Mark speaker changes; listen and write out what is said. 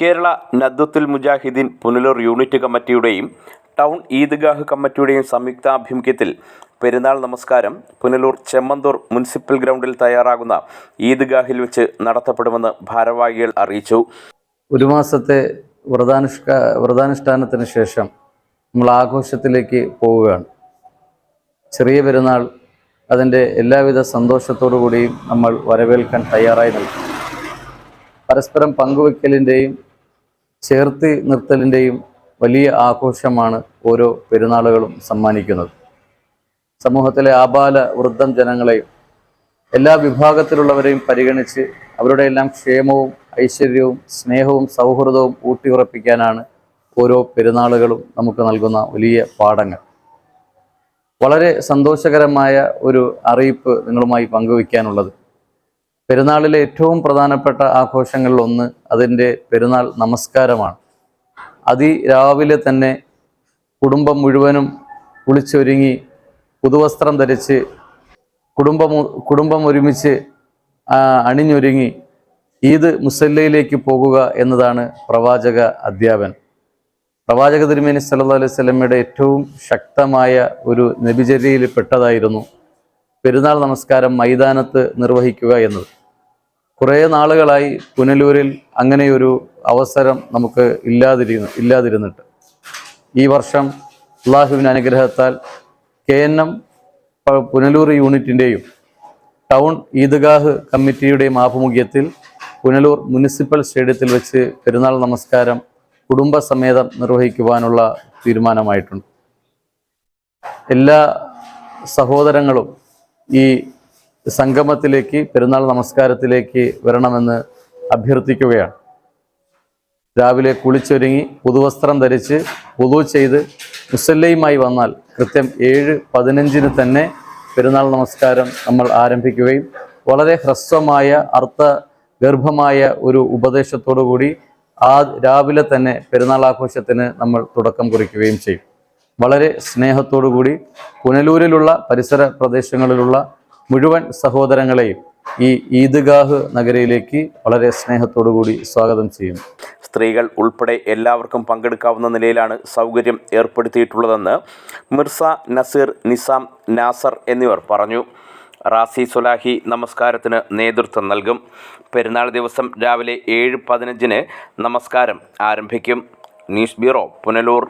Speaker 1: കേരള നദ്വത്തുൽ മുജാഹിദീൻ Punalur unit കമ്മിറ്റിയുടെയും town Eidgah കമ്മിറ്റിയുടെയും സംയുക്താഭിമുഖ്യത്തിൽ പെരുന്നാൾ നമസ്കാരം Punalur Chemmanthoor municipal ഗ്രൗണ്ടിൽ തയ്യാറാകുന്ന ഈദ്ഗാഹിൽ വെച്ച് നടത്തപ്പെടുമെന്ന് ഭാരവാഹികൾ അറിയിച്ചു.
Speaker 2: ഒരു മാസത്തെ വ്രതാനുഷ്ഠാനത്തിന് ശേഷം നമ്മൾ ആഘോഷത്തിലേക്ക് പോവുകയാണ്. ചെറിയ പെരുന്നാൾ അതിൻ്റെ എല്ലാവിധ സന്തോഷത്തോടു കൂടിയും നമ്മൾ വരവേൽക്കാൻ തയ്യാറായി നിൽക്കും. പരസ്പരം പങ്കുവയ്ക്കലിൻ്റെയും ചേർത്ത് നിർത്തലിൻ്റെയും വലിയ ആഘോഷമാണ് ഓരോ പെരുന്നാളുകളും സമ്മാനിക്കുന്നത്. സമൂഹത്തിലെ ആബാല വൃദ്ധം ജനങ്ങളെയും എല്ലാ വിഭാഗത്തിലുള്ളവരെയും പരിഗണിച്ച് അവരുടെ എല്ലാം ക്ഷേമവും ഐശ്വര്യവും സ്നേഹവും സൗഹൃദവും ഊട്ടിയുറപ്പിക്കാനാണ് ഓരോ പെരുന്നാളുകളും നമുക്ക് നൽകുന്ന വലിയ പാഠങ്ങൾ. വളരെ സന്തോഷകരമായ ഒരു അറിയിപ്പ് നിങ്ങളുമായി പങ്കുവയ്ക്കാനുള്ളത്, പെരുന്നാളിലെ ഏറ്റവും പ്രധാനപ്പെട്ട ആഘോഷങ്ങളിലൊന്ന് അതിൻ്റെ പെരുന്നാൾ നമസ്കാരമാണ്. രാവിലെ തന്നെ കുടുംബം മുഴുവനും കുളിച്ചൊരുങ്ങി പുതുവസ്ത്രം ധരിച്ച് കുടുംബം ഒരുമിച്ച് അണിഞ്ഞൊരുങ്ങി ഈദ് മുസല്ലയിലേക്ക് പോകുക എന്നതാണ് പ്രവാചക അധ്യാപനം. പ്രവാചക തിരുമേനി സല്ലല്ലാഹു അലൈഹി വസല്ലമയുടെ ഏറ്റവും ശക്തമായ ഒരു നബിചര്യയിൽ പെട്ടതായിരുന്നു പെരുന്നാൾ നമസ്കാരം മൈതാനത്ത് നിർവഹിക്കുക എന്നത്. കുറേ നാളുകളായി പുനലൂരിൽ അങ്ങനെയൊരു അവസരം നമുക്ക് ഇല്ലാതിരുന്നിട്ട് ഈ വർഷം അള്ളാഹുവിൻ്റെ അനുഗ്രഹത്താൽ KNM പുനലൂർ യൂണിറ്റിൻ്റെയും ടൗൺ ഈദ്ഗാഹ് കമ്മിറ്റിയുടെയും ആഭിമുഖ്യത്തിൽ പുനലൂർ മുനിസിപ്പൽ സ്റ്റേഡിയത്തിൽ വെച്ച് പെരുന്നാൾ നമസ്കാരം കുടുംബസമേതം നിർവഹിക്കുവാനുള്ള തീരുമാനമായിട്ടുണ്ട്. എല്ലാ സഹോദരങ്ങളും ഈ സംഗമത്തിലേക്ക് പെരുന്നാൾ നമസ്കാരത്തിലേക്ക് വരണമെന്ന് അഭ്യർത്ഥിക്കുകയാണ്. രാവിലെ കുളിച്ചൊരുങ്ങി പുതുവസ്ത്രം ധരിച്ച് വുളൂ ചെയ്ത് മുസല്ലയുമായി വന്നാൽ കൃത്യം 7:15 തന്നെ പെരുന്നാൾ നമസ്കാരം നമ്മൾ ആരംഭിക്കുകയും വളരെ ഹ്രസ്വമായ അർത്ഥഗർഭമായ ഒരു ഉപദേശത്തോടു കൂടി രാവിലെ തന്നെ പെരുന്നാൾ ആഘോഷത്തിന് നമ്മൾ തുടക്കം കുറിക്കുകയും ചെയ്യും. വളരെ സ്നേഹത്തോടു കൂടി പുനലൂരിലുള്ള പരിസര പ്രദേശങ്ങളിലുള്ള മുഴുവൻ സഹോദരങ്ങളെയും ഈ ഈദ്ഗാഹ് നഗരിയിലേക്ക് വളരെ സ്നേഹത്തോടു കൂടി സ്വാഗതം ചെയ്യുന്നു.
Speaker 1: സ്ത്രീകൾ ഉൾപ്പെടെ എല്ലാവർക്കും പങ്കെടുക്കാവുന്ന നിലയിലാണ് സൗകര്യം ഏർപ്പെടുത്തിയിട്ടുള്ളതെന്ന് മിർസ നസീർ, നിസാം, നാസർ എന്നിവർ പറഞ്ഞു. റാസി സുലാഹി നമസ്കാരത്തിന് നേതൃത്വം നൽകും. പെരുന്നാൾ ദിവസം രാവിലെ 7:15 നമസ്കാരം ആരംഭിക്കും. News bureau, Punalur.